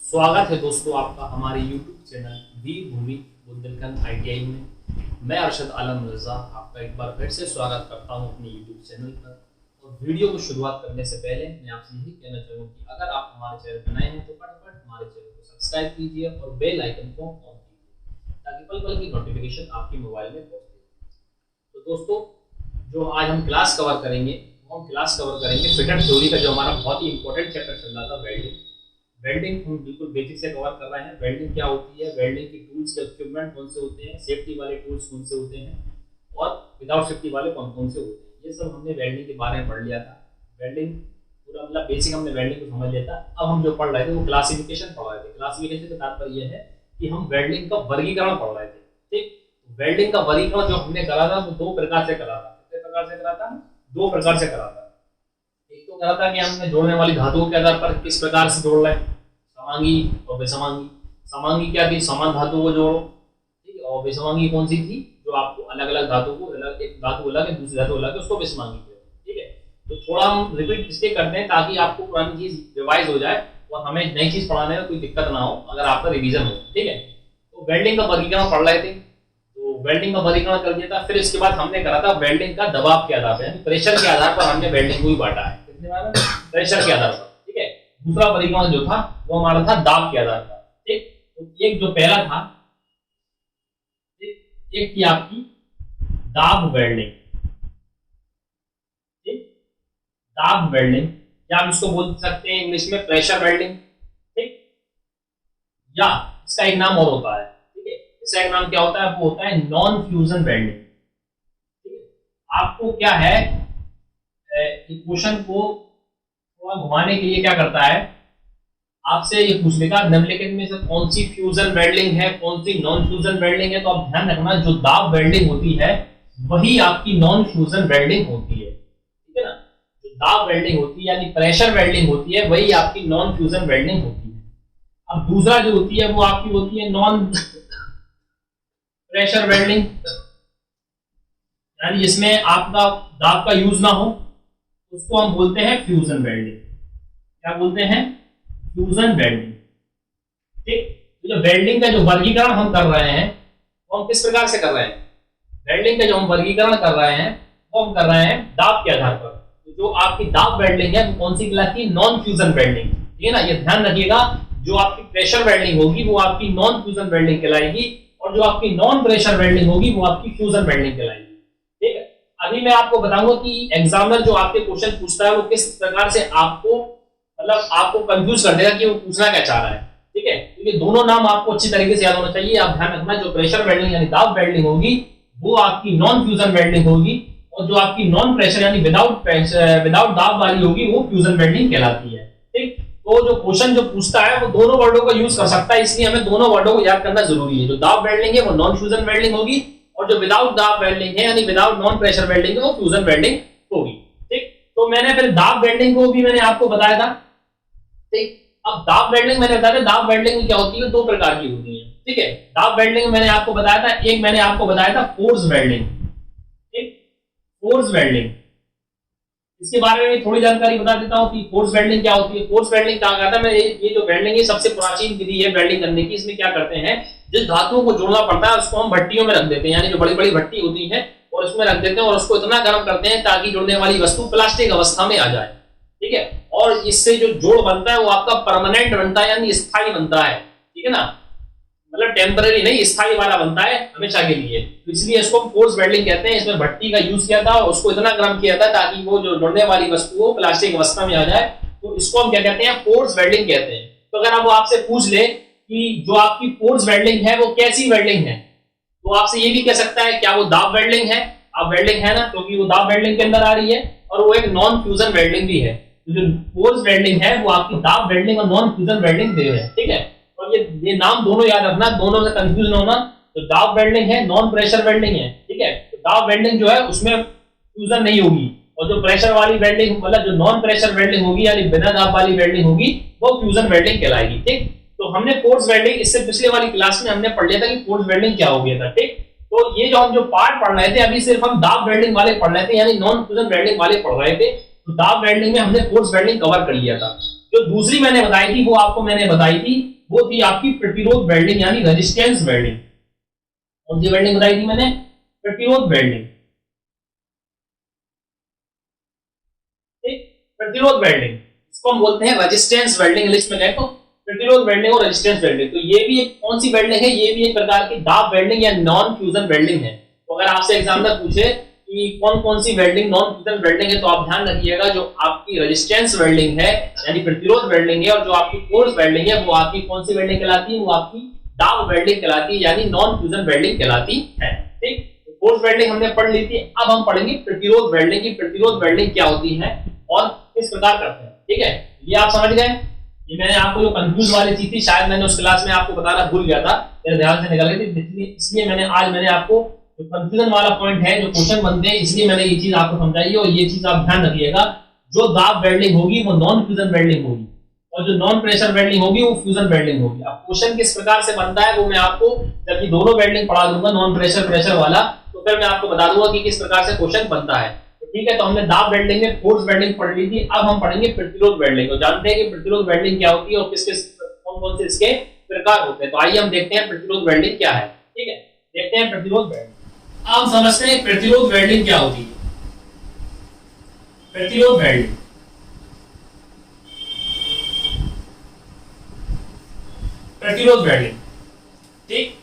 स्वागत है दोस्तों आपका हमारे YouTube चैनल वीर भूमि बुंदेलखंड ITI में। मैं अरशद आलम रजा आपका एक बार फिर से स्वागत करता हूं अपने YouTube चैनल पर। और वीडियो को शुरुआत करने से पहले मैं आपसे यही कहना चाहूँगा कि अगर आप हमारे चैनल पर नए हैं तो फटाफट हमारे चैनल को सब्सक्राइब कीजिए और बेल आइकन को ऑन कीजिए ताकि पल पल की नोटिफिकेशन आपके मोबाइल में पहुँचे। तो दोस्तों, जो आज हम क्लास कवर करेंगे वो हम क्लास कवर करेंगे फिटर थ्योरी का, जो हमारा बहुत ही इंपॉर्टेंट चैप्टर चल रहा था वेल्डिंग हम बिल्कुल बेसिक से कवर कर रहे हैं। वेल्डिंग क्या होती है, वेल्डिंग के टूल्स के इक्विपमेंट कौन से होते हैं, सेफ्टी वाले टूल्स कौन से होते हैं और विदाउट सेफ्टी वाले कौन कौन से होते हैं, ये सब हमने वेल्डिंग के बारे में पढ़ लिया था। वेल्डिंग पूरा मतलब बेसिक हमने वेल्डिंग को समझ लिया था। अब हम जो पढ़ रहे थे वो क्लासिफिकेशन पढ़ रहे थे। क्लासिफिकेशन का तात्पर्य यह है कि हम वेल्डिंग का वर्गीकरण पढ़ रहे थे। ठीक, वेल्डिंग का वर्गीकरण जो हमने करा था वो दो प्रकार से करा था। कितने प्रकार से करा था? दो प्रकार से करा था। एक तो कहा था कि हमने जोड़ने वाली धातुओं के आधार पर किस प्रकार से जोड़ रहे हैं, समांगी और विसमांगी। समांगी क्या थी? समान धातु को जोड़ो। ठीक है, और विसमांगी कौन सी थी? जो आपको अलग अलग धातु को अलग, एक धातु अलग है दूसरी धातु अलग है, उसको विसमांगी कहते हैं। ठीक है, तो थोड़ा हम रिपीट इसलिए करते हैं ताकि आपको पुरानी चीज रिवाइज हो जाए और हमें नई चीज पढ़ाने में कोई दिक्कत ना हो अगर आपका रिवीजन हो। ठीक है, तो वेल्डिंग का वर्गीकरण पढ़ रहे थे, तो वेल्डिंग का वर्गीकरण कर दिया था। फिर इसके बाद हमने करा था वेल्डिंग का दबाव के आधार पर, प्रेशर के आधार पर हमने वेल्डिंग को ही बांटा है। प्रेशर के आधार पर। ठीक है, दूसरा वर्गीकरण जो था वो हमारा था दाब के आधार पर। ठीक, तो एक जो पहला था, एक थी आपकी दाब वेल्डिंग। ठीक, दाब वेल्डिंग या हम इसको बोल सकते हैं इंग्लिश में प्रेशर वेल्डिंग। ठीक, या इसका एक नाम और होता है। ठीक है, इसका एक नाम क्या होता है? वो होता है नॉन फ्यूजन वेल्डिंग। ठीक है, आपको क्या है, क्वेश्चन को थोड़ा घुमाने के लिए क्या करता है, आपसे ये पूछ लेगा निम्नलिखित में से कौन सी फ्यूजन वेल्डिंग है, कौन सी नॉन फ्यूजन वेल्डिंग है। तो आप ध्यान रखना, जो दाब वेल्डिंग होती है वही आपकी नॉन फ्यूजन वेल्डिंग होती है। ठीक है ना, जो दाब वेल्डिंग होती है यानी प्रेशर वेल्डिंग होती है वही आपकी नॉन फ्यूजन वेल्डिंग होती है। अब दूसरा जो होती है वो आपकी होती है नॉन प्रेशर वेल्डिंग, यानी जिसमें आपका दाब का यूज ना हो, उसको हम बोलते हैं फ्यूजन वेल्डिंग। क्या बोलते हैं? Fusion welding. ठीक, तो जो वेल्डिंग का जो वर्गीकरण हम कर रहे हैं वो हम किस प्रकार से कर रहे हैं? वेल्डिंग का जो हम वर्गीकरण कर रहे हैं वो हम कर रहे हैं दाब के आधार पर। तो जो आपकी दाब वेल्डिंग है वो कौन सी कहलाती है? Non fusion welding. ठीक है ना, ये ध्यान रखिएगा, जो आपकी प्रेशर वेल्डिंग होगी वो आपकी नॉन फ्यूजन वेल्डिंग कहलाएगी और जो आपकी नॉन प्रेशर वेल्डिंग होगी वो आपकी फ्यूजन वेल्डिंग कहलाएगी। ठीक है, अभी मैं आपको बताऊंगा कि एग्जामिनर जो आपके क्वेश्चन पूछता है वो किस प्रकार से आपको मतलब आपको कंफ्यूज कर देगा कि वो पूछना क्या चाह रहा है। ठीक है, क्योंकि दोनों नाम आपको अच्छी तरीके से याद होना चाहिए। आप ध्यान रखना, जो प्रेशर वेल्डिंग यानी दाब वेल्डिंग होगी वो आपकी नॉन फ्यूजन वेल्डिंग होगी और जो आपकी नॉन प्रेशर यानी विदाउट दाब वाली होगी वो फ्यूजन वेल्डिंग कहलाती है। ठीक, तो जो क्वेश्चन जो पूछता है वो दोनों वर्डों का यूज कर सकता है, इसलिए हमें दोनों वर्डों को याद करना जरूरी है। जो दाब वेल्डिंग है वो नॉन फ्यूजन वेल्डिंग होगी और जो विदाउट दाब वेल्डिंग है यानी विदाउट नॉन प्रेशर वेल्डिंग है वो फ्यूजन वेल्डिंग होगी। ठीक, तो मैंने फिर दाब वेल्डिंग को भी मैंने आपको बताया था। ठीक, अब दाब वेल्डिंग मैंने बताया था, दाब वेल्डिंग क्या होती है? दो प्रकार की होती है। ठीक है, दाब वेल्डिंग मैंने आपको बताया था, एक मैंने आपको बताया था फोर्स वेल्डिंग। ठीक, फोर्स वेल्डिंग, इसके बारे में थोड़ी जानकारी बता देता हूं कि फोर्स वेल्डिंग क्या होती है। फोर्स वेल्डिंग क्या कहता है, मैं ये जो वेल्डिंग है सबसे प्राचीन विधि है वेल्डिंग करने की। इसमें क्या करते हैं, जिस धातुओं को जोड़ना पड़ता है उसको हम भट्टियों में रख देते हैं, यानी जो बड़ी बड़ी भट्टी होती है और उसमें रख देते हैं और उसको इतना गर्म करते हैं ताकि जुड़ने वाली वस्तु प्लास्टिक अवस्था में आ जाए। ठीक है, और इससे जो जोड़ बनता है वो आपका परमानेंट बनता है यानी स्थायी बनता है। ठीक है ना, मतलब टेम्पररी नहीं, स्थायी वाला बनता है हमेशा के लिए। तो इसलिए इसको फोर्स वेल्डिंग कहते हैं। इसमें भट्टी का यूज किया था और उसको इतना गर्म किया था ताकि वो जो जुड़ने वाली वस्तु हो प्लास्टिक अवस्था में आ जाए, तो इसको हम क्या कहते हैं? फोर्स वेल्डिंग कहते हैं। तो अगर वो आपसे पूछ ले कि जो आपकी फोर्स वेल्डिंग है वो कैसी वेल्डिंग है, तो आपसे ये भी कह सकता है क्या वो दाब वेल्डिंग है? अब वेल्डिंग है ना, क्योंकि वो दाब वेल्डिंग के अंदर आ रही है और वो एक नॉन फ्यूजन वेल्डिंग भी है। तो जो फोर्स वेल्डिंग है वो आपकी दाब वेल्डिंग और नॉन फ्यूजन वेल्डिंग दे रहे हैं। ठीक है, और ये नाम दोनों याद रखना, दोनों से कंफ्यूज ना होना। तो दाब वेल्डिंग है, नॉन प्रेशर वेल्डिंग है। ठीक है, तो दाब वेल्डिंग जो है उसमें फ्यूजन नहीं होगी और जो प्रेशर वाली वेल्डिंग मतलब जो नॉन प्रेशर वेल्डिंग होगी यानी बिना दाब वाली वेल्डिंग होगी वो फ्यूजन वेल्डिंग कहलाएगी। ठीक, तो हमने फोर्स वेल्डिंग इससे पिछले वाली क्लास में हमने पढ़ लिया था कि फोर्स वेल्डिंग क्या हो गया था। ठीक, तो ये जो हम जो पार्ट पढ़ रहे थे अभी सिर्फ हम दाब वेल्डिंग वाले पढ़ रहे थे यानी नॉन फ्यूजन वेल्डिंग वाले पढ़ रहे थे। तो दाब वेल्डिंग में हमने फोर्स वेल्डिंग कवर कर लिया था। जो दूसरी मैंने बताई थी वो आपको मैंने बताई थी वो थी आपकी प्रतिरोध वेल्डिंग यानी रेजिस्टेंस वेल्डिंग। कौन सी वेल्डिंग बताई थी मैंने? प्रतिरोध वेल्डिंग। प्रतिरोध वेल्डिंग, इसको हम बोलते हैं रेजिस्टेंस वेल्डिंग, इंग्लिश में कहें तो प्रतिरोध वेल्डिंग और रेजिस्टेंस वेल्डिंग। तो ये भी एक कौन सी वेल्डिंग है? ये भी एक प्रकार की दाब वेल्डिंग या नॉन फ्यूजन वेल्डिंग है। तो अगर आपसे एग्जाम में पूछे कि कौन कौन सी वेल्डिंग नॉन फ्यूजन वेल्डिंग है, तो आप ध्यान रखिएगा जो आपकी रेजिस्टेंस वेल्डिंग है यानी प्रतिरोध वेल्डिंग है, और जो आपकी फोर्स वेल्डिंग है वो आपकी कौन सी वेल्डिंग कहलाती है? वो आपकी दाब वेल्डिंग कहलाती है यानी नॉन फ्यूजन वेल्डिंग कहलाती है। ठीक, फोर्स वेल्डिंग हमने पढ़ ली थी। अब हम पढ़ेंगे प्रतिरोध वेल्डिंग की प्रतिरोध वेल्डिंग क्या होती है और किस प्रकार करते हैं। ठीक है, ये आप समझ गए। ये मैंने आपको जो कंफ्यूज वाली चीज थी शायद मैंने उस क्लास में आपको बताना भूल गया था, मेरे ध्यान से निकल गई थी, इसलिए मैंने आज आपको जो कंफ्यूजन वाला पॉइंट है, जो क्वेश्चन बनते हैं, इसलिए मैंने ये चीज आपको समझाई है। और ये चीज आप ध्यान रखिएगा, जो दाब वेल्डिंग होगी वो नॉन फ्यूजन वेल्डिंग होगी और जो नॉन प्रेशर वेल्डिंग होगी वो फ्यूजन वेल्डिंग होगी। अब क्वेश्चन किस प्रकार से बनता है वो मैं आपको जब ये दोनों वेल्डिंग पढ़ा दूंगा, नॉन प्रेशर प्रेशर वाला, तो फिर मैं आपको बता दूंगा कि किस प्रकार से क्वेश्चन बनता है। ठीक है, तो हमने दाब वेल्डिंग में फोर्स वेल्डिंग पढ़ ली थी। अब हम पढ़ेंगे प्रतिरोध वेल्डिंग। तो जानते हैं कि प्रतिरोध वेल्डिंग क्या होती है और किस किस कौन कौन से इसके प्रकार होते हैं। तो आइए हम देखते हैं प्रतिरोध वेल्डिंग क्या है। ठीक है, देखते हैं प्रतिरोध वेल्डिंग। अब समझते हैं प्रतिरोध वेल्डिंग क्या होती है। प्रतिरोध वेल्डिंग, प्रतिरोध वेल्डिंग, ठीक,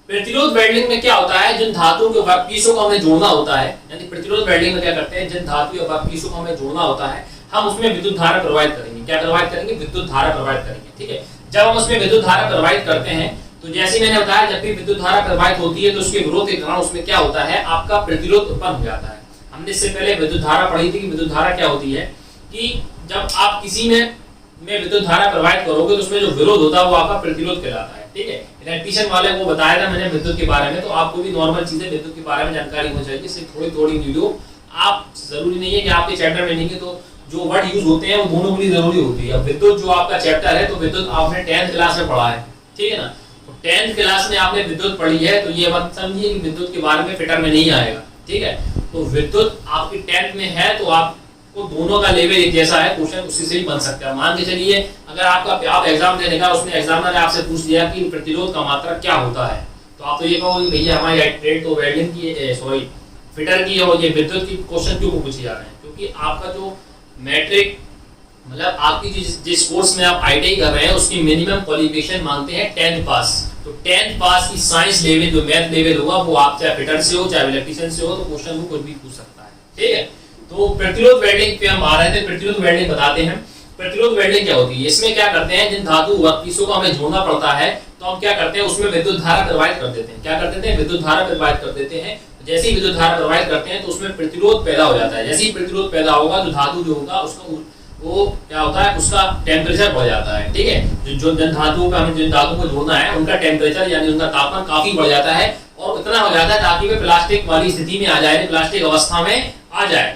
प्रतिरोध वेल्डिंग में क्या होता है, जिन धातुओं के वर्कपीसों को हमें जोड़ना होता है, यानी प्रतिरोध वेल्डिंग में क्या करते हैं, जिन धातु या वर्कपीसों को हमें जोड़ना होता है, हम उसमें विद्युत धारा प्रवाहित करेंगे। क्या प्रवाहित करेंगे? विद्युत धारा प्रवाहित करेंगे। ठीक है, जब हम उसमें विद्युत धारा प्रवाहित करते हैं तो जैसे मैंने बताया, जब भी विद्युत धारा प्रवाहित होती है तो उसके विरोध के कारण उसमें क्या होता है, आपका प्रतिरोध उत्पन्न हो जाता है। हमने इससे पहले विद्युत धारा पढ़ी थी कि विद्युत धारा क्या होती है, कि जब आप किसी में विद्युत धारा प्रवाहित करोगे तो उसमें जो विरोध होता है वो आपका प्रतिरोध कहलाता है। ठीक है, इलेक्ट्रिशियन वाले को बताया था मैंने विद्युत के बारे में, तो आपको भी नॉर्मल चीजें विद्युत के बारे में जानकारी होनी चाहिए। सिर्फ थोड़ी थोड़ी वीडियो, आप जरूरी नहीं है कि आपके चैप्टर में नहीं है तो जो वर्ड यूज होते हैं वो दोनों के लिए जरूरी होती है। अब विद्युत जो आपका चैप्टर है, तो विद्युत आपने 10th क्लास में पढ़ा है, ठीक है ना, तो 10th क्लास में आपने विद्युत पढ़ी है, तो ये मत समझिए कि विद्युत के बारे में फिटर में नहीं आएगा। ठीक है, तो विद्युत आपकी 10th में है तो आप तो दोनों का लेवल एक जैसा है, क्वेश्चन उसी से ही बन सकता है। मान के चलिए अगर आप एग्जाम देने का, उसमें एग्जामिनर ने आपसे पूछ लिया कि प्रतिरोध का मात्रा क्या होता है, तो आप तो ये कहोगे भैया हमारी ट्रेड तो वेल्डिंग की, सॉरी फिटर की है, और ये विद्युत की क्वेश्चन क्यों पूछे जा रहे हैं? क्योंकि आपका जो मैट्रिक मतलब आपकी जिस कोर्स में आप आईटीआई कर रहे हैं उसकी मिनिमम क्वालिफिकेशन मांगते हैं 10th पास। तो 10th पास की साइंस लेवल जो मैथ लेवल होगा वो आप चाहे फिटर से हो चाहे इलेक्ट्रिशियन से हो, तो क्वेश्चन को कुछ भी पूछ सकता है। ठीक है, तो प्रतिरोध वेल्डिंग पे हम आ रहे थे। प्रतिरोध वेल्डिंग बताते हैं, प्रतिरोध वेल्डिंग क्या होती है। इसमें क्या करते हैं, जिन धातु वर्कपीसों को हमें जोड़ना पड़ता है तो हम क्या करते हैं, उसमें विद्युत धारा प्रवाहित कर देते हैं। क्या कर देते हैं? विद्युत धारा प्रवाहित कर देते हैं। जैसे ही विद्युत धारा प्रवाहित करते हैं तो उसमें प्रतिरोध पैदा हो जाता है। जैसे ही प्रतिरोध पैदा होगा तो धातु जो होगा उसका वो क्या होता है, उसका टेम्परेचर बढ़ जाता है। ठीक है, जो जिन धातुओं का हमें जिन धातुओं को जोड़ना है उनका टेम्परेचर यानी उनका तापमान काफी बढ़ जाता है, और इतना हो जाता है ताकि वे प्लास्टिक वाली स्थिति में आ जाए, प्लास्टिक अवस्था में आ जाए।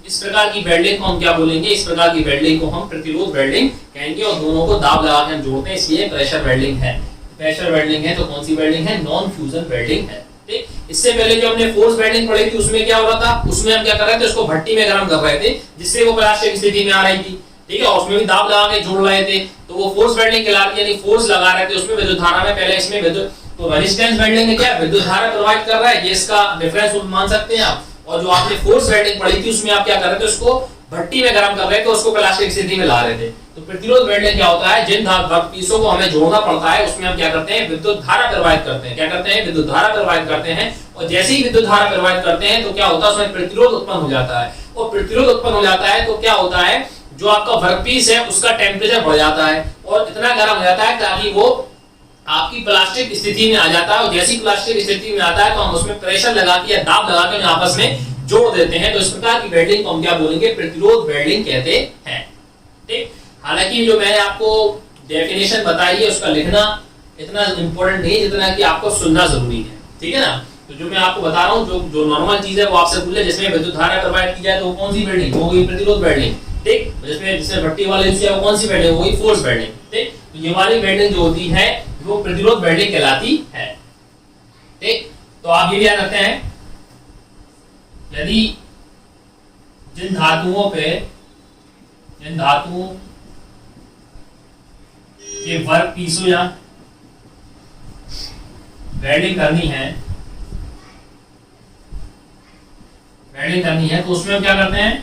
इस प्रकार की वेल्डिंग को हम क्या बोलेंगे, इस प्रकार की वेल्डिंग को हम प्रतिरोध वेल्डिंग कहेंगे, और दोनों को दाब लगा के हम जोड़ते हैं, इसलिए प्रेशर वेल्डिंग है। प्रेशर वेल्डिंग है तो कौन सी वेल्डिंग है? नॉन फ्यूजन वेल्डिंग है। ठीक, इससे पहले जो हमने फोर्स वेल्डिंग पढ़ी थी उसमें क्या हो रहा था, उसमें हम क्या कर रहे थे, उसको भट्टी में गर्म कर रहे थे जिससे वो प्लास्टिक स्थिति में आ रही थी। ठीक है, उसमें भी दाब लगा के जोड़ रहे थे, तो वो फोर्स वेल्डिंग कहलाती है, यानी फोर्स लगा रहे थे उसमें विद्युत धारा में। पहले इसमें विद्युत, तो रेजिस्टेंस वेल्डिंग में क्या विद्युत धारा प्रवाहित कर रहा है, ये इसका डिफरेंस मान सकते हैं आप। और जो आपने फोर्स वेल्डिंग पढ़ी थी उसमें आप क्या कर रहे थे, उसको भट्टी में गर्म कर रहे थे, उसको प्लास्टिक स्थिति में ला रहे थे। तो प्रतिरोध वेल्डिंग क्या होता है, जिन वर्कपीसों को हमें जोड़ना पड़ता है उसमें हम क्या करते हैं, विद्युत धारा प्रवाहित करते हैं। क्या करते हैं? विद्युत धारा प्रवाहित करते हैं, और जैसे ही विद्युत धारा प्रवाहित करते हैं तो क्या होता है, उसमें प्रतिरोध उत्पन्न हो जाता है, और प्रतिरोध उत्पन्न हो जाता है तो क्या होता है, जो आपका वर्कपीस है उसका टेम्परेचर बढ़ जाता है और इतना गर्म हो जाता है ताकि वो आपकी प्लास्टिक स्थिति में आ जाता है। और जैसी प्लास्टिक स्थिति में आता है तो हम उसमें प्रेशर लगा के या दाब लगा के आपस में जोड़ देते हैं। तो इस प्रकार की वेल्डिंग को हम क्या बोलेंगे, प्रतिरोध वेल्डिंग कहते हैं। ठीक, हालांकि जो मैंने आपको डेफिनेशन बताई है उसका लिखना इतना इंपॉर्टेंट नहीं जितना कि आपको सुनना जरूरी है। ठीक है ना, तो जो मैं आपको बता रहा हूँ जो नॉर्मल चीज है वो आपसे पूछ ले, जिसमें विद्युत धारा प्रवाहित की जाए तो कौन सी वेल्डिंग होगी, प्रतिरोध वेल्डिंग। ठीक, जिसमें भट्टी वाले यूज किया वो कौन सी वेल्डिंग होगी, फोर्स वेल्डिंग। ठीक, तो ये वाली वेल्डिंग जो होती है वो प्रतिरोध वेल्डिंग कहलाती है। ठीक, तो आप ये भी याद रखते हैं, यदि जिन धातुओं ये वर्क पीसों या वेल्डिंग करनी है तो उसमें हम क्या करते हैं,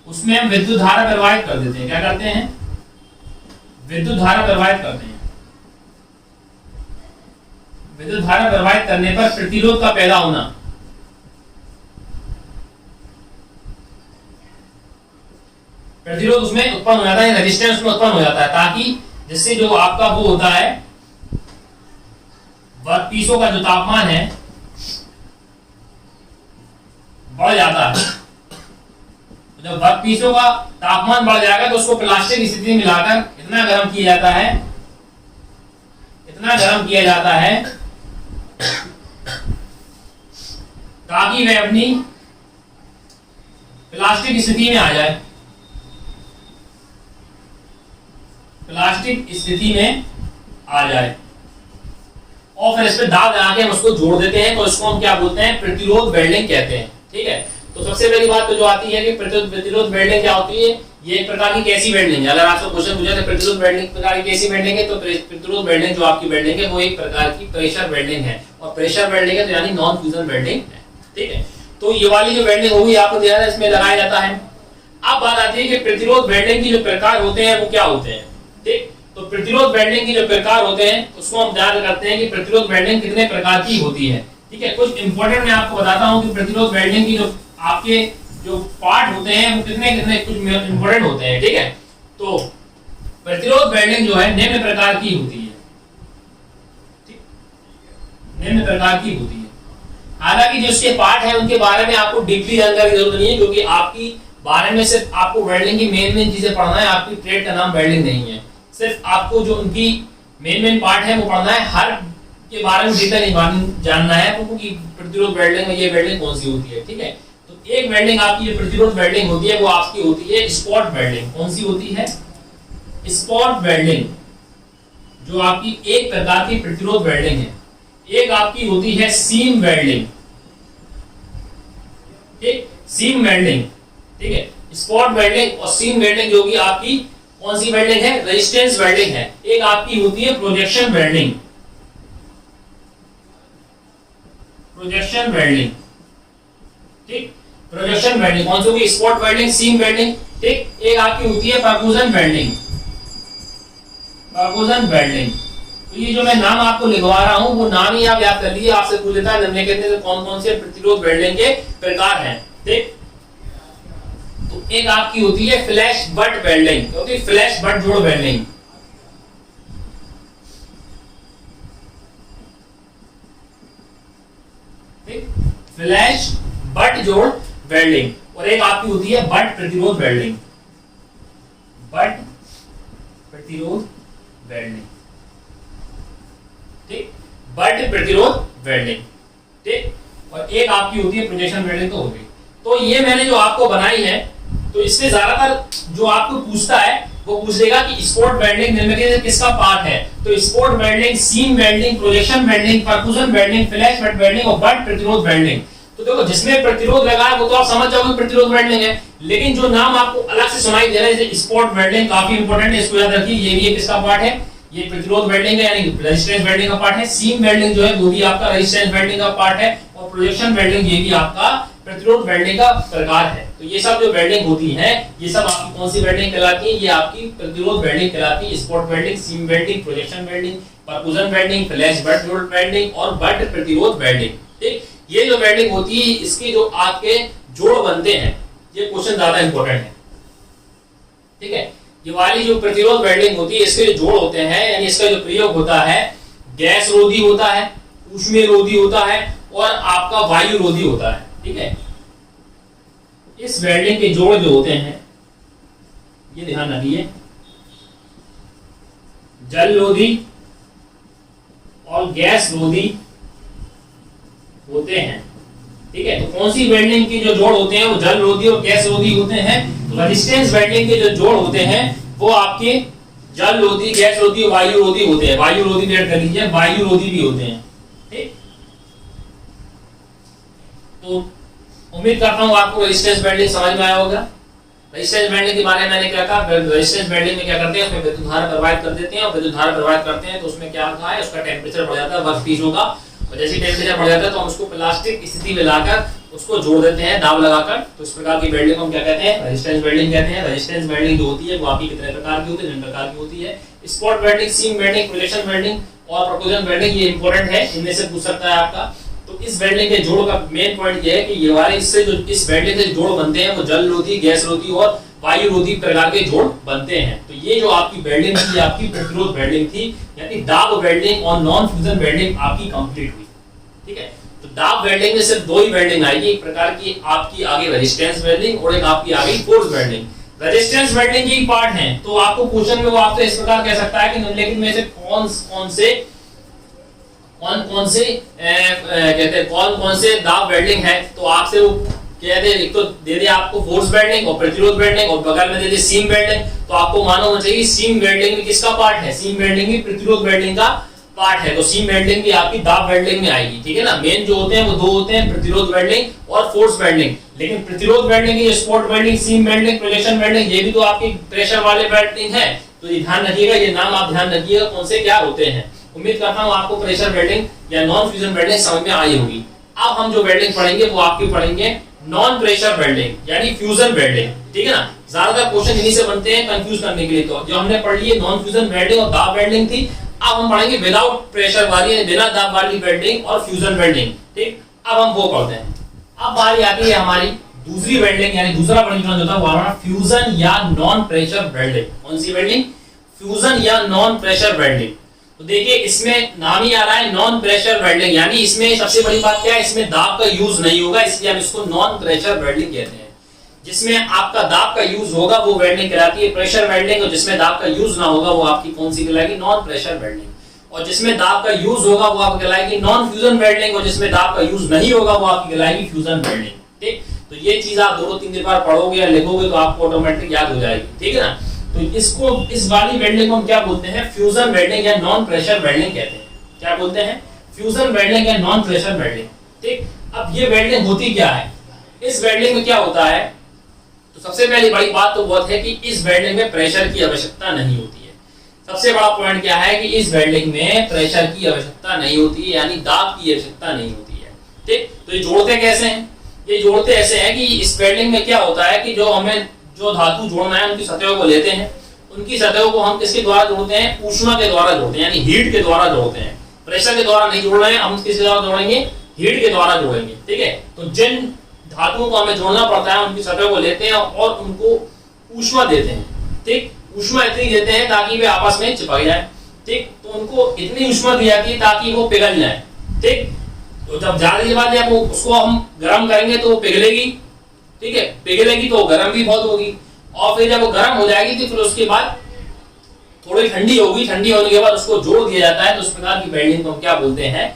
उसमें हम विद्युत धारा प्रवाहित कर देते हैं। क्या करते हैं? विद्युत धारा प्रवाहित करते हैं। विद्युत धारा प्रवाहित करने पर प्रतिरोध का पैदा होना, प्रतिरोध उसमें उत्पन्न हो जाता है, रेजिस्टेंस उसमें उत्पन्न हो जाता है, ताकि जिससे जो आपका वो होता है वर्कपीसों का जो तापमान है बढ़ जाता है। जब वर्कपीसों का तापमान बढ़ जाएगा तो उसको प्लास्टिक स्थिति में मिलाकर इतना गर्म किया जाता है ताकि वह अपनी प्लास्टिक स्थिति में आ जाए, और फिर इस पे दाब लगा के हम उसको जोड़ देते हैं। तो इसको हम क्या बोलते हैं? प्रतिरोध वेल्डिंग कहते हैं। ठीक है, तो सबसे पहली बात तो जो आती है कि प्रतिरोध वेल्डिंग क्या होती है? ये एक प्रकार की कैसी वेल्डिंग है। अगर आपसे क्वेश्चन पूछा तो प्रतिरोध वेल्डिंग प्रकार की कैसी वेल्डिंग है, तो प्रतिरोध वेल्डिंग जो आपकी वेल्डिंग है वो एक प्रकार की प्रेशर वेल्डिंग है, और प्रेशर वेल्डिंग है तो यानी नॉन फ्यूजन वेल्डिंग है। ठीक है, तो ये वाली जो वेल्डिंग होगी आपको ध्यान है इसमें लगाया जाता है। अब बात आती है कि प्रतिरोध वेल्डिंग की जो प्रकार होते हैं वो क्या होते हैं। ठीक, तो प्रतिरोध वेल्डिंग की जो प्रकार होते हैं उसको हम ध्यान करते हैं कि प्रतिरोध वेल्डिंग कितने प्रकार की होती है। ठीक है, कुछ इंपॉर्टेंट मैं आपको बताता हूं कि प्रतिरोध वेल्डिंग की जो आपके जो पार्ट होते हैं वो कितने कितने कुछ इंपॉर्टेंट होते हैं। ठीक है, तो प्रतिरोध वेल्डिंग जो है निम्न प्रकार की होती है। ठीक, निम्न प्रकार की होती है। हालांकि जो इसके पार्ट है उनके बारे में आपको डीपली जानकारी की जरूरत नहीं है, क्योंकि आपकी बारे में सिर्फ आपको वेल्डिंग की मेन चीजें पढ़ना है। आपकी ट्रेड का नाम वेल्डिंग नहीं है, सिर्फ आपको जो उनकी मेन पार्ट है वो पढ़ना है, हर के बारे में डिटेल नहीं जानना है आपको कि प्रतिरोध वेल्डिंग में ये वेल्डिंग कौन सी होती है। ठीक है, तो एक वेल्डिंग आपकी जो प्रतिरोध वेल्डिंग होती है वो आपकी होती है स्पॉट वेल्डिंग। कौन सी होती है? स्पॉट वेल्डिंग, जो आपकी एक प्रकार की प्रतिरोध वेल्डिंग है। एक आपकी होती है सीम वेल्डिंग। ठीक, सीम वेल्डिंग। ठीक है, स्पॉट वेल्डिंग और सीम वेल्डिंग जो कि आपकी कौन सी वेल्डिंग है? रेजिस्टेंस वेल्डिंग है। एक आपकी होती है प्रोजेक्शन वेल्डिंग। प्रोजेक्शन वेल्डिंग, ठीक, प्रोजेक्शन वेल्डिंग कौन सी होगी? Spot welding, seam welding. ठीक, एक आपकी होती है परक्यूजन वेल्डिंग। परक्यूजन वेल्डिंग, तो ये जो मैं नाम आपको लिखवा रहा हूं वो नाम ही आप याद कर लीजिए। आपसे पूछ लेता है निम्नलिखित में कौन कौन से प्रतिरोध वेल्डिंग के प्रकार हैं। ठीक, तो एक आपकी होती है फ्लैश बट वेल्डिंग, क्योंकि फ्लैश बट जोड़ वेल्डिंग। फ्लैश बट जोड़ वेल्डिंग, और एक आपकी होती है बट प्रतिरोध वेल्डिंग। बट प्रतिरोध वेल्डिंग, ठीक, बट प्रतिरोध वेल्डिंग। ठीक, और एक आपकी होती है प्रोजेक्शन वेल्डिंग। तो हो गई। तो ये मैंने जो आपको बनाई है, तो इससे ज्यादातर जो आपको पूछता है वो पूछ लेगा कि स्पॉट वेल्डिंग निम्नलिखित किसका पार्ट है। तो spot welding, seam welding, projection welding, percussion welding, flash butt welding और बट प्रतिरोध वेल्डिंग। तो देखो जिसमें प्रतिरोध लगा है वो तो आप समझ जाओगे प्रतिरोध वेल्डिंग है, लेकिन जो नाम आपको अलग से सुनाई दे रहा है जैसे स्पॉट वेल्डिंग, काफी इंपॉर्टेंट है, इसको याद रखिए। ये भी किसका पार्ट है? ये प्रतिरोध वेल्डिंग है, यानी रेजिस्टेंस वेल्डिंग का पार्ट है। सीम वेल्डिंग जो है वो भी आपका रेजिस्टेंस वेल्डिंग का पार्ट है, और प्रोजेक्शन वेल्डिंग ये भी आपका प्रतिरोध वेल्डिंग का प्रकार है। तो ये सब जो वेल्डिंग होती है ये सब आपकी कौन सी वेल्डिंग कहलाती है? ये आपकी प्रतिरोध वेल्डिंग कहलाती है। Spot welding, seam welding, projection welding, percussion welding, flash butt welding और बट प्रतिरोध वेल्डिंग। ठीक, ये जो वेल्डिंग होती है इसके जो आपके जोड़ बनते हैं, ये क्वेश्चन ज्यादा इंपॉर्टेंट है। ठीक है, ये वाली जो प्रतिरोध वेल्डिंग होती है इसके जो जोड़ होते हैं, यानी इसका जो प्रयोग होता है गैस रोधी होता है, ऊष्मीय रोधी होता है और आपका वायु रोधी होता है। ठीक है, इस वेल्डिंग के जोड़ जो होते हैं ये ध्यान रखिए, जल रोधी और गैस रोधी होते हैं। ठीक है, तो कौन सी वेल्डिंग के जो जोड़ होते हैं वो जल रोधी और गैस रोधी होते हैं। तो रेजिस्टेंस वेल्डिंग के जो जोड़ होते हैं वो आपके जल रोधी, गैस रोधी और वायु रोधी होते हैं। वायु रोधी रेड कर लीजिए, वायु रोधी भी होते हैं। ठीक, तो उम्मीद करता हूं आपको रेजिस्टेंस वेल्डिंग समझ में आया होगा। रेजिस्टेंस वेल्डिंग के बारे में मैंने क्या कहा, रेजिस्टेंस वेल्डिंग में क्या करते हैं, उसमें विद्युत धारा प्रवाहित कर देते हैं, और विद्युत धारा प्रवाहित करते हैं तो उसमें क्या होता है, उसका टेम्परेचर बढ़ जाता है, वर्कपीस होगा, और जैसे ही टेम्परेचर बढ़ जाता है तो हम उसको प्लास्टिक स्थिति में लाकर उसको जोड़ देते हैं दाब लगाकर। तो इस प्रकार की वेल्डिंग को हम क्या कहते हैं, रेजिस्टेंस वेल्डिंग कहते हैं। रेजिस्टेंस वेल्डिंग जो होती है वो आपकी कितने प्रकार की होती है, 2 प्रकार की होती है, spot welding, seam welding, projection welding और प्रोपोजन वेल्डिंग। ये इंपॉर्टेंट है, इनमें से पूछ सकता है आपका। तो इस वेल्डिंग के जोड़ का मेन पॉइंट ये है कि ये वाले इससे जो इस वेल्डिंग से जोड़ बनते हैं वो जल रोधी, गैस रोधी और वायु रोधी प्रकार के जोड़ बनते हैं। तो ये जो आपकी वेल्डिंग थी, आपकी प्रतिरोध वेल्डिंग थी, यानी दाब वेल्डिंग और नॉन फ्यूजन वेल्डिंग आपकी कंप्लीट हुई। ठीक है, तो दाब वेल्डिंग में सिर्फ 2 ही वेल्डिंग आएगी, एक प्रकार की आपकी आगे रेजिस्टेंस वेल्डिंग और एक आपकी आगे फोर्स वेल्डिंग। रेजिस्टेंस वेल्डिंग की पार्ट है, तो आपको क्वेश्चन में वो आपसे इस प्रकार कह सकता है कि निम्नलिखित में से कौन कौन से दाब वेल्डिंग है। तो आपसे वो कह दे, एक तो दे दे आपको फोर्स वेल्डिंग और प्रतिरोध वेल्डिंग, और बगल में दे दे सीम वेल्डिंग। तो आपको मालूम होना चाहिए सीम वेल्डिंग में किसका पार्ट है, सीम वेल्डिंग भी प्रतिरोध वेल्डिंग का पार्ट है। तो सीम वेल्डिंग भी आपकी दाब वेल्डिंग में आएगी। ठीक है ना, मेन जो होते हैं वो 2 होते हैं, प्रतिरोध वेल्डिंग और फोर्स वेल्डिंग। लेकिन प्रतिरोध वेल्डिंग, ये spot welding, seam welding, projection welding, ये भी तो आपकी प्रेशर वाले वेल्डिंग है। तो ये ध्यान रखिएगा, ये नाम आप ध्यान रखिएगा कौन से क्या होते हैं। उम्मीद करता हूं आपको प्रेशर वेल्डिंग या नॉन फ्यूजन वेल्डिंग समझ में आई होगी। अब हम जो वेल्डिंग पढ़ेंगे वो आपकी पढ़ेंगे नॉन प्रेशर वेल्डिंग यानी फ्यूजन वेल्डिंग। ठीक है ना, ज्यादातर क्वेश्चन इन्हीं से बनते हैं कंफ्यूज करने के लिए। तो जो हमने पढ़ ली नॉन फ्यूजन वेल्डिंग और दाब वेल्डिंग थी, अब हम पढ़ेंगे विदाउट प्रेशर वाली यानी बिना दाब वाली वेल्डिंग और फ्यूजन वेल्डिंग। ठीक, अब हम वो पढ़ते हैं। अब बारी आती है हमारी दूसरी वेल्डिंग यानी दूसरा वेल्डिंग जो होता है वो हमारा फ्यूजन या नॉन प्रेशर वेल्डिंग। कौन सी वेल्डिंग, फ्यूजन या नॉन प्रेशर वेल्डिंग। तो देखिए इसमें नाम ही आ रहा है नॉन प्रेशर वेल्डिंग, यानी इसमें सबसे बड़ी बात क्या है, इसमें दाब का यूज नहीं होगा, इसलिए हम इसको नॉन प्रेशर वेल्डिंग कहते हैं। जिसमें आपका दाब का यूज होगा वो वेल्डिंग कहलाती है प्रेशर वेल्डिंग, और जिसमें दाब का यूज ना होगा वो आपकी कौन सी कहलाएगी, नॉन प्रेशर वेल्डिंग। और जिसमें दाब का यूज होगा वो आपकी कहलाएगी नॉन फ्यूजन वेल्डिंग, और जिसमें दाब का यूज नहीं होगा वो आपकी कहलाएगी फ्यूजन वेल्डिंग। ठीक, तो ये चीज आप 2-3 बार पढ़ोगे या लिखोगे तो आपको ऑटोमेटिक याद हो जाएगी। ठीक है ना, तो इसको इस वाली वेल्डिंग को हम क्या बोलते हैं, फ्यूजन वेल्डिंग या नॉन प्रेशर वेल्डिंग कहते हैं। क्या बोलते हैं, फ्यूजन वेल्डिंग या नॉन प्रेशर वेल्डिंग। ठीक, अब ये वेल्डिंग होती क्या है, इस वेल्डिंग में क्या होता है। तो सबसे पहली बड़ी बात तो बहुत है कि इस वेल्डिंग में प्रेशर की आवश्यकता नहीं होती है। सबसे बड़ा पॉइंट क्या है कि इस वेल्डिंग में प्रेशर की आवश्यकता नहीं होती है, यानी दाब की आवश्यकता नहीं होती है। ठीक, तो ये जोड़ते कैसे हैं, ये जोड़ते ऐसे हैं कि इस वेल्डिंग में क्या होता है कि जो हमें जो धातु जोड़ना है उनकी सतहों को लेते हैं, उनकी सतहों को हम किसके द्वारा जोड़ते हैं, ऊष्मा के द्वारा जोड़ते हैं, यानी हीट के द्वारा जोड़ते हैं। प्रेशर के द्वारा नहीं जोड़ रहे हैं, हम किसके द्वारा जोड़ेंगे, हीट के द्वारा जोड़ेंगे। ठीक है, तो जिन धातुओं को हमें जोड़ना पड़ता है उनकी सतहों को लेते हैं और उनको ऊष्मा देते हैं। ठीक, ऊष्मा इतनी देते हैं ताकि वे आपस में चिपक जाए। ठीक, तो उनको इतनी ऊष्मा दी जाती है ताकि वो पिघल जाए। ठीक, तो जब ज्यादा की बात है उसको हम गर्म करेंगे तो वो पिघलेगी। ठीक है, पिघलेगी तो गर्म भी बहुत होगी, और फिर जब वो गर्म हो जाएगी तो फिर उसके बाद थोड़ी ठंडी होगी, ठंडी होने के बाद उसको जोड़ दिया जाता है। तो इस प्रकार की वेल्डिंग को हम क्या बोलते हैं,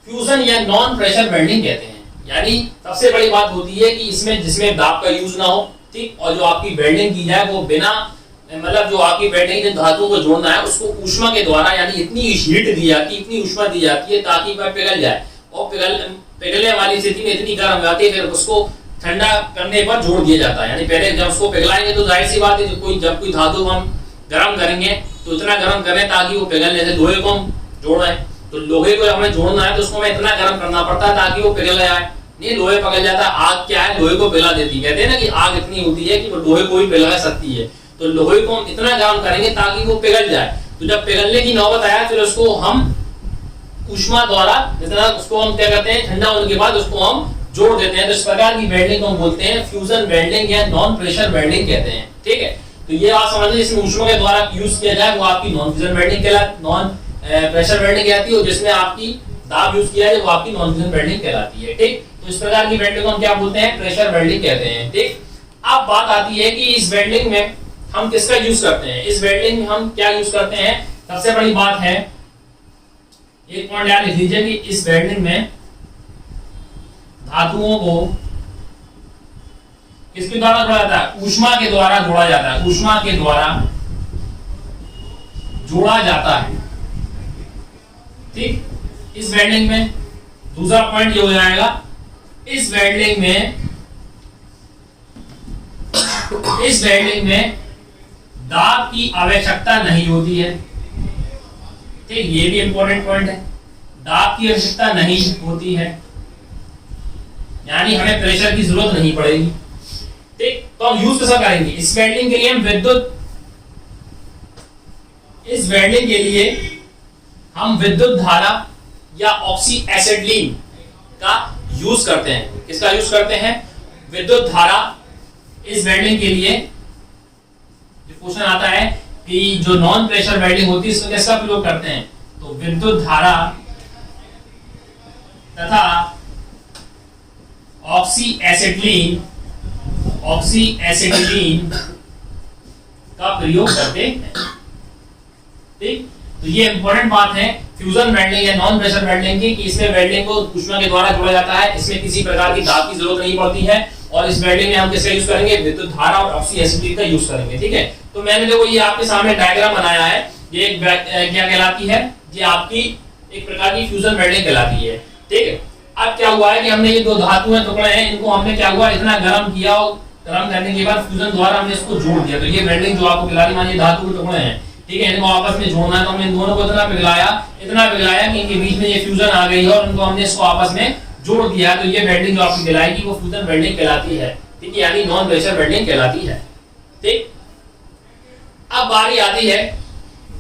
फ्यूजन या नॉन प्रेशर वेल्डिंग कहते हैं। यानी सबसे बड़ी बात होती है कि इसमें जिसमें दाब का यूज ना हो। ठीक, और जो आपकी वेल्डिंग की जाए वो बिना मतलब जो आपकी वेल्डिंग जिन धातुओं को जोड़ना है उसको ऊष्मा के द्वारा यानी इतनी हीट दी जाती है, इतनी ऊष्मा दी जाती है ताकि वह पिघल जाए, और पिघलने वाली स्थिति में इतनी गर्म हो जाती है फिर उसको ठंडा करने पर जोड़ दिया जाता है। यानी पहले जब उसको पिघलाएंगे तो जाहिर सी बात है जब कोई धातु हम गर्म करेंगे तो इतना गर्म करें ताकि वो पिघल, जैसे लोहे को हम जोड़ रहे हैं तो लोहे को हमें जोड़ना है तो उसको हमें इतना गर्म करना पड़ता है ताकि वो पिघल जाए। नहीं लोहे पिघल जाता है, आग क्या है लोहे को पिघला देती है। कहते हैं ना कि आग इतनी होती है कि वो लोहे को भी पिघला सकती है, तो लोहे को हम इतना गर्म करेंगे ताकि वो पिघल जाए। तो जब पिघलने की नौबत आया फिर उसको हम ऊष्मा द्वारा जितना उसको हम क्या करते हैं, ठंडा होने के बाद उसको हम जोड़ देते हैं। तो इस प्रकार की वेल्डिंग को हम बोलते हैं फ्यूजन वेल्डिंग या नॉन प्रेशर वेल्डिंग कहते हैं। ठीक है, तो ये बात समझ लीजिए, इसमें ऊष्मा के द्वारा यूज किया जाए वो आपकी नॉन फ्यूजन वेल्डिंग कहलाती, नॉन प्रेशर वेल्डिंग कहलाती है, और जिसमें आपकी दाब यूज किया जाए वो आपकी नॉन फ्यूजन वेल्डिंग कहलाती है। ठीक, तो इस प्रकार की वेल्डिंग को हम क्या बोलते हैं, प्रेशर वेल्डिंग कहते हैं। ठीक, अब बात आती है कि इस वेल्डिंग में हम किसका यूज करते हैं, इस वेल्डिंग में हम क्या यूज करते हैं। सबसे बड़ी बात है, एक पॉइंट याद लिख लीजिए कि इस वेल्डिंग में धातुओं को किसके द्वारा जोड़ा जाता है, ऊष्मा के द्वारा जोड़ा जाता है, ऊष्मा के द्वारा जोड़ा जाता है। ठीक, इस वेल्डिंग में दूसरा पॉइंट ये हो जाएगा, इस वेल्डिंग में इस वेल्डिंग में दाब की आवश्यकता नहीं होती है। ठीक, ये भी इंपॉर्टेंट पॉइंट है, दाब की आवश्यकता नहीं होती है, यानी हमें प्रेशर की जरूरत नहीं पड़ेगी। ठीक, तो हम यूज कैसा करेंगे इस वेल्डिंग के लिए? हम इस वेल्डिंग के लिए हम विद्युत धारा या ऑक्सी एसिटिलीन का यूज करते हैं। किसका यूज करते हैं? विद्युत धारा। इस वेल्डिंग के लिए जो क्वेश्चन आता है कि जो नॉन प्रेशर वेल्डिंग होती है इसमें किसका प्रयोग करते हैं? तो विद्युत धारा तथा ऑक्सी एसिटिलीन का प्रयोग करते हैं। ठीक, तो ये इंपॉर्टेंट बात है फ्यूजन वेल्डिंग या नॉन प्रेशर वेल्डिंग की, कि इसमें वेल्डिंग को ऊष्मा के द्वारा जोड़ा जाता है, इसमें किसी प्रकार की दाब की जरूरत नहीं पड़ती है, और इस वेल्डिंग में हम किसका यूज करेंगे? विद्युत धारा और ऑक्सी एसिटिलीन का यूज करेंगे। ठीक है, तो मैंने देखो ये आपके सामने डायग्राम बनाया है, ये क्या कहलाती है? ये आपकी एक प्रकार की फ्यूजन वेल्डिंग कहलाती है। ठीक है, अब क्या हुआ है कि हमने ये दो धातुएं टुकड़े हैं, इनको हमने क्या हुआ इतना गर्म किया, और गर्म करने के बाद फ्यूजन द्वारा हमने इसको जोड़ दिया। तो ये वेल्डिंग जो आपको खिला रही, मान ये धातु के टुकड़े हैं, ठीक है, इनको आपस में जोड़ना है, तो हमने इन दोनों को इतना पिघलाया कि इनके बीच में ये फ्यूजन आ गई है और इनको हमने इसको आपस में जोड़ दिया। तो ये वेल्डिंग जो आपकी कहलाएगी वो फ्यूजन वेल्डिंग कहलाती है। ठीक है, यानी नॉन प्रेशर वेल्डिंग कहलाती है। ठीक, अब बारी आती है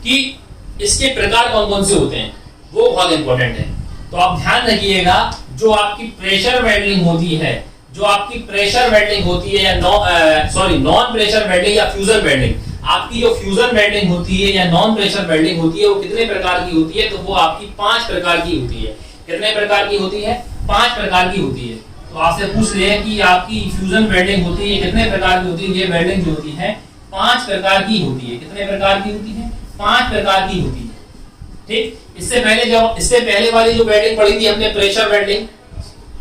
कि इसके प्रकार कौन कौन से होते हैं, वो बहुत इंपॉर्टेंट है। तो आप ध्यान रखिएगा, जो आपकी प्रेशर वेल्डिंग होती है, जो आपकी प्रेशर वेल्डिंग होती है या नॉन प्रेशर वेल्डिंग या फ्यूजन वेल्डिंग, आपकी जो फ्यूजन वेल्डिंग होती है या नॉन प्रेशर वेल्डिंग होती है वो कितने प्रकार की होती है? तो वो आपकी 5 प्रकार की होती है। कितने प्रकार की होती है? 5 प्रकार की होती है। तो आपसे पूछ रहे हैं कि आपकी फ्यूजन वेल्डिंग होती है कितने प्रकार की होती है? ये वेल्डिंग जो होती है 5 प्रकार की होती है। कितने प्रकार की होती है? 5 प्रकार की होती है। ठीक, इससे पहले वाली जो वेल्डिंग पढ़ी थी हमने प्रेशर वेल्डिंग,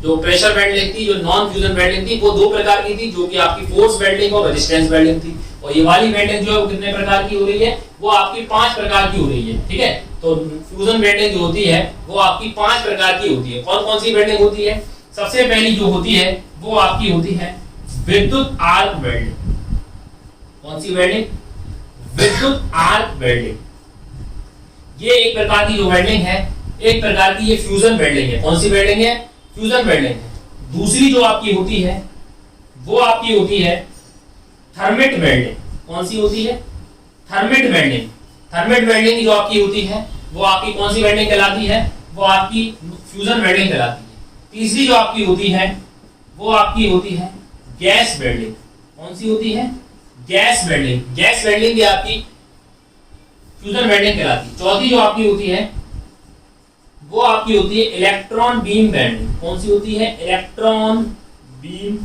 जो प्रेशर वेल्डिंग थी, जो नॉन फ्यूजन वेल्डिंग थी, वो 2 प्रकार की थी, जो कि आपकी फोर्स वेल्डिंग और रेजिस्टेंस वेल्डिंग थी। और ये वाली वेल्डिंग जो है वो कितने प्रकार की हो रही है? वो आपकी 5 प्रकार की हो रही है। ठीक है, तो फ्यूजन वेल्डिंग जो होती है वो आपकी 5 प्रकार की होती है। कौन कौन सी वेल्डिंग होती है? सबसे पहली जो होती है वो आपकी होती है विद्युत आर्क वेल्डिंग। कौन सी वेल्डिंग? विद्युत आर्क वेल्डिंग। ये एक प्रकार की जो वेल्डिंग है, एक प्रकार की ये फ्यूजन वेल्डिंग है। कौन सी वेल्डिंग है? फ्यूजन वेल्डिंग है। दूसरी जो आपकी होती है वो आपकी होती है थर्मिट वेल्डिंग। कौन सी होती है? Thermite welding. थर्मिट वेल्डिंग जो आपकी होती है वो आपकी कौन सी वेल्डिंग कहलाती है? वो आपकी फ्यूजन वेल्डिंग कहलाती है। तीसरी जो आपकी होती है वो आपकी होती है गैस वेल्डिंग। कौन सी होती है? Gas welding. गैस वेल्डिंग भी आपकी फ्यूजन वेल्डिंग कहलाती है। चौथी जो आपकी होती है वो आपकी होती है इलेक्ट्रॉन बीम वेल्डिंग। कौन सी होती है? Electron beam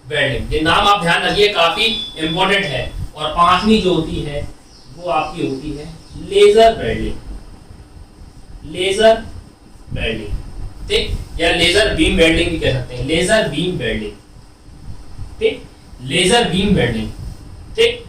welding. ये नाम आप ध्यान रखिए, काफी इंपॉर्टेंट है। और 5वीं जो होती है वो आपकी होती है लेजर वेल्डिंग। लेजर वेल्डिंग, ठीक, या लेजर बीम वेल्डिंग भी कह सकते हैं। लेजर बीम वेल्डिंग, ठीक, लेजर बीम वेल्डिंग। ठीक,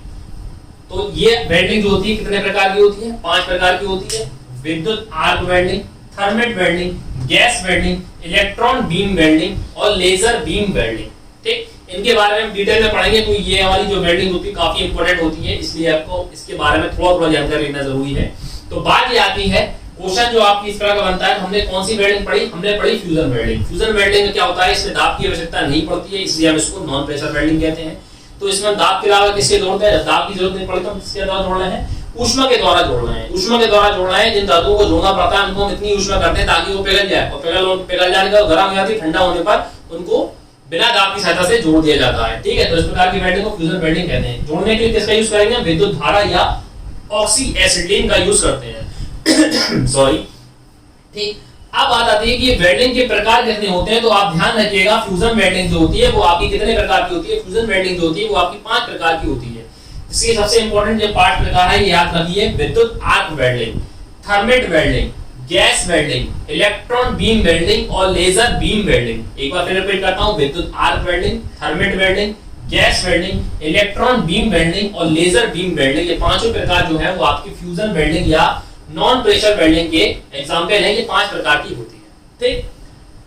तो ये वेल्डिंग जो होती है कितने प्रकार की होती है? 5 प्रकार की होती है। विद्युत arc welding, thermit welding, gas welding, electron beam welding और लेजर बीम वेल्डिंग। ठीक, इनके बारे में डिटेल में पढ़ेंगे। तो ये वाली जो वेल्डिंग होती है काफी इंपॉर्टेंट होती है, इसलिए आपको इसके बारे में थोड़ा थोड़ा जानकारी लेना जरूरी है। तो बात ये आती है, क्वेश्चन जो आपकी इस तरह का बनता है, हमने कौन सी वेल्डिंग पढ़ी? हमने पढ़ी फ्यूजन वेल्डिंग। फ्यूजन वेल्डिंग में क्या होता है? इसमें दाब की आवश्यकता नहीं पड़ती है, इसलिए हम इसको नॉन प्रेशर वेल्डिंग कहते हैं। तो इसमें दाब के अलावा किसके जोड़ते हैं? दाब की जरूरत नहीं पड़ती, तो किसके द्वारा जोड़ना है? ऊष्मा के द्वारा जोड़ना है। ऊष्मा के द्वारा जोड़ना है। जिन धातुओं को जोड़ना पड़ता है उनको हम इतनी ऊष्मा करते हैं ताकि वो पिघल जाए, और पिघल जाने का गर्म हो जाती है, ठंडा होने पर उनको बिना दाब की सहायता से जोड़ दिया जाता है। ठीक है, तो इस प्रकार की वेल्डिंग को फ्यूजन वेल्डिंग कहते हैं। जोड़ने के लिए किसका यूज करेंगे? विद्युत धारा या ऑक्सी एसिटिलीन का यूज करते हैं। सॉरी। ठीक, अब बात आती है कि वेल्डिंग के प्रकार कितने होते हैं। तो आप ध्यान रखिएगा, फ्यूजन वेल्डिंग जो होती है वो आपकी कितने प्रकार की होती है? फ्यूजन वेल्डिंग जो होती है वो आपकी 5 प्रकार की होती है। इसके सबसे इंपॉर्टेंट जो 5 प्रकार है ये याद रखिए: विद्युत arc welding, thermit welding, gas welding, electron beam welding और लेजर बीम वेल्डिंग। एक बार फिर रिपीट करता हूं: विद्युत arc welding, thermit welding, gas welding, electron beam welding और लेजर बीम वेल्डिंग। ये पांचों प्रकार जो है वो आपकी फ्यूजन वेल्डिंग या नॉन प्रेशर वेल्डिंग के एग्जांपल हैं। ये 5 प्रकार की होती है। ठीक,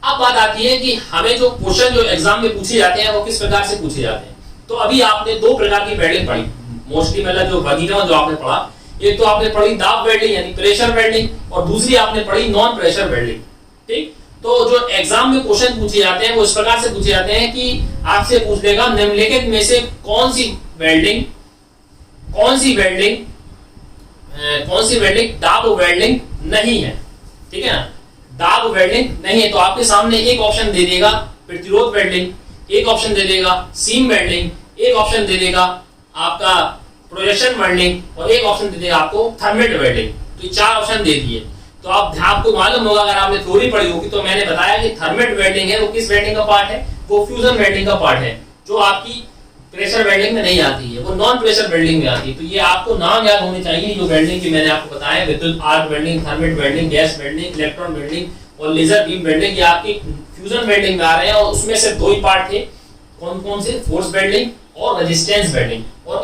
अब बात आती है कि हमें जो क्वेश्चन जो एग्जाम में पूछे जाते हैं वो किस प्रकार से पूछे जाते हैं। तो अभी आपने दो प्रकार की वेल्डिंग पढ़ी, मोस्टली मतलब जो वर्गीकरण जो आपने पढ़ा, एक तो आपने पढ़ी दाब वेल्डिंग यानी प्रेशर वेल्डिंग, और दूसरी आपने पढ़ी नॉन प्रेशर वेल्डिंग। ठीक, तो जो एग्जाम में क्वेश्चन पूछे जाते हैं वो इस प्रकार से पूछे जाते हैं कि आपसे पूछ लेगा निम्नलिखित में से कौन सी वेल्डिंग दाब वेल्डिंग नहीं है। ठीक है ना, दाब वेल्डिंग नहीं है तो आपके सामने एक ऑप्शन दे देगा प्रतिरोध वेल्डिंग, एक ऑप्शन दे देगा सीम वेल्डिंग, एक ऑप्शन दे देगा आपका प्रोजेक्शन वेल्डिंग और एक ऑप्शन दे देगा आपको थर्मेट वेल्डिंग। तो ये चार ऑप्शन दे दिए। तो आपको मालूम होगा, अगर आपने थ्योरी पढ़ी होगी तो मैंने बताया कि थर्मेट वेल्डिंग है वो किस वेल्डिंग का पार्ट है, वो फ्यूजन वेल्डिंग का पार्ट है, जो आपकी प्रेशर वेल्डिंग में नहीं आती है, वो नॉन प्रेशर वेल्डिंग में आती है। तो ये आपको नाम याद होने चाहिए जो वेल्डिंग की मैंने आपको बताया, विद्युत arc welding, thermite welding, gas welding, electron welding और लेजर बीम वेल्डिंग, ये आपकी फ्यूजन वेल्डिंग में आ रहे हैं। और उसमें से दो ही पार्ट थे, कौन कौन से, फोर्स वेल्डिंग और रेजिस्टेंस वेल्डिंग। और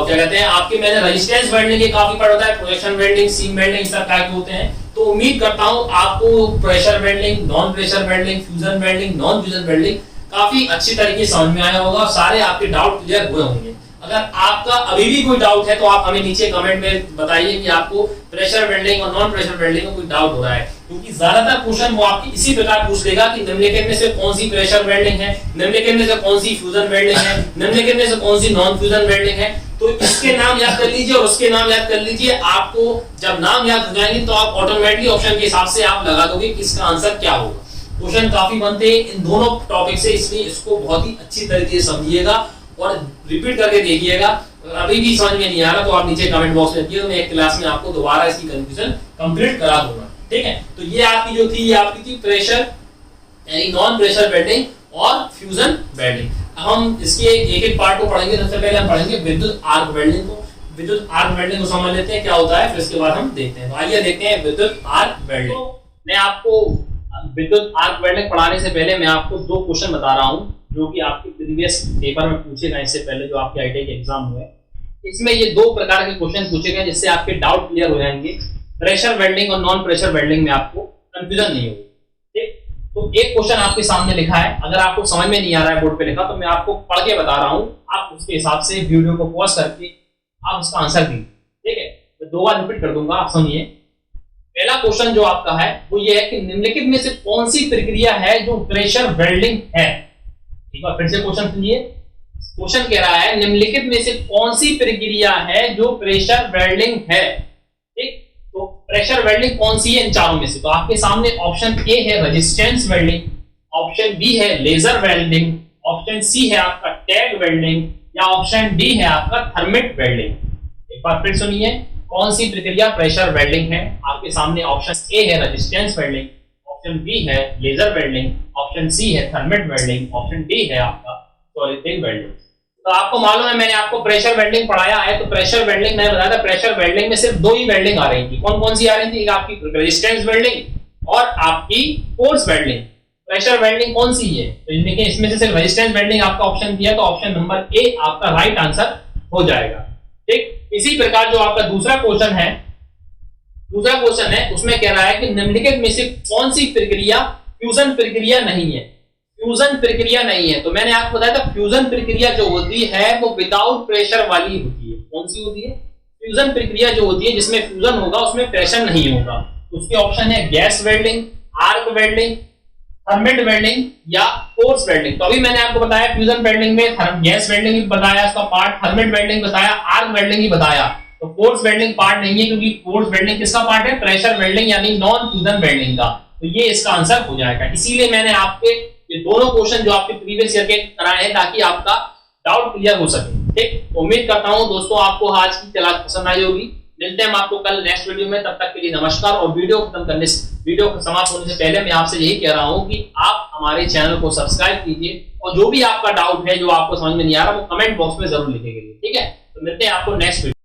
क्या कहते हैं आपके, मैंने रेजिस्टेंस वेल्डिंग के काफी पार्ट होता है, प्रोजेक्शन वेल्डिंग, सीम वेल्डिंग, सब क्या होते हैं। तो उम्मीद करता हूं आपको pressure welding, non pressure welding, fusion welding, non fusion welding काफी अच्छी तरीके से समझ में आया होगा, सारे आपके डाउट क्लियर हुए होंगे। अगर आपका अभी भी कोई डाउट है तो आप हमें नीचे कमेंट में बताइए कि आपको प्रेशर वेल्डिंग और नॉन प्रेशर वेल्डिंग में कोई डाउट हो रहा है, क्योंकि ज्यादातर क्वेश्चन वो आपकी इसी प्रकार पूछ लेगा कि निम्नलिखित में से कौन सी प्रेशर वेल्डिंग है, निम्नलिखित में से कौन सी फ्यूजन वेल्डिंग है, निम्नलिखित में से कौन सी नॉन फ्यूजन वेल्डिंग है। तो इसके नाम याद कर लीजिए और उसके नाम याद कर लीजिए। आपको जब नाम याद हो जाएंगे तो आप ऑटोमेटिकली ऑप्शन के हिसाब से आप लगा दोगे कि इसका आंसर क्या होगा। क्वेश्चन काफी बनते हैं इन दोनों टॉपिक से, इसलिए इसको बहुत ही अच्छी तरीके से समझिएगा और रिपीट करके देखिएगा। अभी भी समझ में नहीं आ रहा तो आप नीचे कमेंट बॉक्स में लिखिए, तो मैं एक क्लास में आपको दोबारा इसकी कंफ्यूजन कंप्लीट करा दूंगा। ठीक है, तो ये आपकी जो थी, ये आपकी थी प्रेशर यानी नॉन प्रेशर वेल्डिंग और फ्यूजन वेल्डिंग। हम इसके एक एक पार्ट को पढ़ेंगे। सबसे पहले हम पढ़ेंगे विद्युत आर्क वेल्डिंग को। विद्युत आर्क वेल्डिंग को समझ लेते हैं क्या होता है, फिर इसके बाद हम देखते हैं। तो आइए देखते हैं विद्युत आर्क वेल्डिंग। तो मैं आपको विद्युत आर्क वेल्डिंग पढ़ाने से पहले मैं आपको दो क्वेश्चन बता रहा हूं जो कि आपके प्रीवियस पेपर में पूछे गए, इससे पहले जो आपके आईटीआई के एग्जाम हुए। इसमें ये दो प्रकार के क्वेश्चन पूछे गए जिससे आपके डाउट क्लियर हो जाएंगे। प्रेशर वेल्डिंग और नॉन प्रेशर वेल्डिंग में आपको कंफ्यूजन नहीं होगी। ठीक, तो एक क्वेश्चन आपके सामने लिखा है, अगर आपको समझ में नहीं आ रहा है बोर्ड पे लिखा तो मैं आपको पढ़ के बता रहा हूं, आप उसके हिसाब से वीडियो को पॉज करके आप उसका आंसर दीजिए। ठीक है, मैं दो बार रिपीट कर दूंगा, आप सुनिए। पहला क्वेश्चन जो आपका है वो ये है कि निम्नलिखित में से कौन सी प्रक्रिया है जो प्रेशर वेल्डिंग है। एक बार फिर से क्वेश्चन सुनिए। क्वेश्चन कह रहा है निम्नलिखित में से कौन सी प्रक्रिया है जो प्रेशर वेल्डिंग है। ठीक, तो प्रेशर वेल्डिंग कौन सी है इन चारों में से। तो आपके सामने ऑप्शन ए है रेजिस्टेंस वेल्डिंग, ऑप्शन बी है लेजर वेल्डिंग, ऑप्शन सी है आपका टैग वेल्डिंग या ऑप्शन डी है आपका थर्मेट वेल्डिंग। एक बार फिर सुनिए, कौन सी प्रक्रिया प्रेशर वेल्डिंग है। आपके सामने ऑप्शन ए है रेजिस्टेंस वेल्डिंग, ऑप्शन बी है लेजर वेल्डिंग, ऑप्शन सी है थर्मेट वेल्डिंग, ऑप्शन डी है आपका सॉलिड वेल्डिंग। तो आपको मालूम है मैंने आपको प्रेशर वेल्डिंग पढ़ाया है, तो प्रेशर वेल्डिंग मैंने बताया था, प्रेशर वेल्डिंग में सिर्फ दो ही वेल्डिंग आ रही थी। कौन कौन सी आ रही थी, एक आपकी रेजिस्टेंस वेल्डिंग और आपकी फोर्स वेल्डिंग। प्रेशर वेल्डिंग कौन सी है, तो देखिए इसमें से सिर्फ रेजिस्टेंस वेल्डिंग आपका ऑप्शन दिया, तो ऑप्शन नंबर ए आपका राइट आंसर हो जाएगा। ठीक, इसी प्रकार जो आपका दूसरा क्वेश्चन है उसमें कह रहा है कि निम्नलिखित में से कौन सी प्रक्रिया फ्यूजन प्रक्रिया नहीं है। फ्यूजन प्रक्रिया नहीं है, तो मैंने आपको बताया था फ्यूजन प्रक्रिया जो होती है वो विदाउट प्रेशर वाली होती है। कौन सी होती है, फ्यूजन प्रक्रिया जो होती है जिसमें फ्यूजन होगा उसमें प्रेशर नहीं होगा। तो उसके ऑप्शन है gas welding, arc welding, thermite welding या फोर्स वेल्डिंग। तो अभी मैंने आपको बताया फ्यूजन वेल्डिंग में गैस वेल्डिंग भी बताया उसका पार्ट, थर्मेट वेल्डिंग बताया, आर्क वेल्डिंग ही बताया। तो फोर्स वेल्डिंग पार्ट नहीं है, क्योंकि फोर्स वेल्डिंग किसका पार्ट है, प्रेशर वेल्डिंग यानी नॉन फ्यूजन वेल्डिंग का। तो ये इसका आंसर हो जाएगा। इसीलिए मैंने आपके ये दोनों क्वेश्चन जो आपके प्रीवियस ईयर के कराए हैं ताकि आपका डाउट क्लियर हो सके। ठीक, उम्मीद करता हूं दोस्तों आपको आज की क्लास पसंद आई होगी। मिलते हैं हम आपको कल नेक्स्ट वीडियो में, तब तक के लिए नमस्कार। और वीडियो समाप्त होने से पहले मैं आपसे यही कह रहा हूं कि आप हमारे चैनल को सब्सक्राइब कीजिए और जो भी आपका डाउट है, जो आपको समझ में नहीं आ रहा, वो कमेंट बॉक्स में जरूर लिखेंगे। ठीक है, तो मिलते हैं आपको नेक्स्ट वीडियो।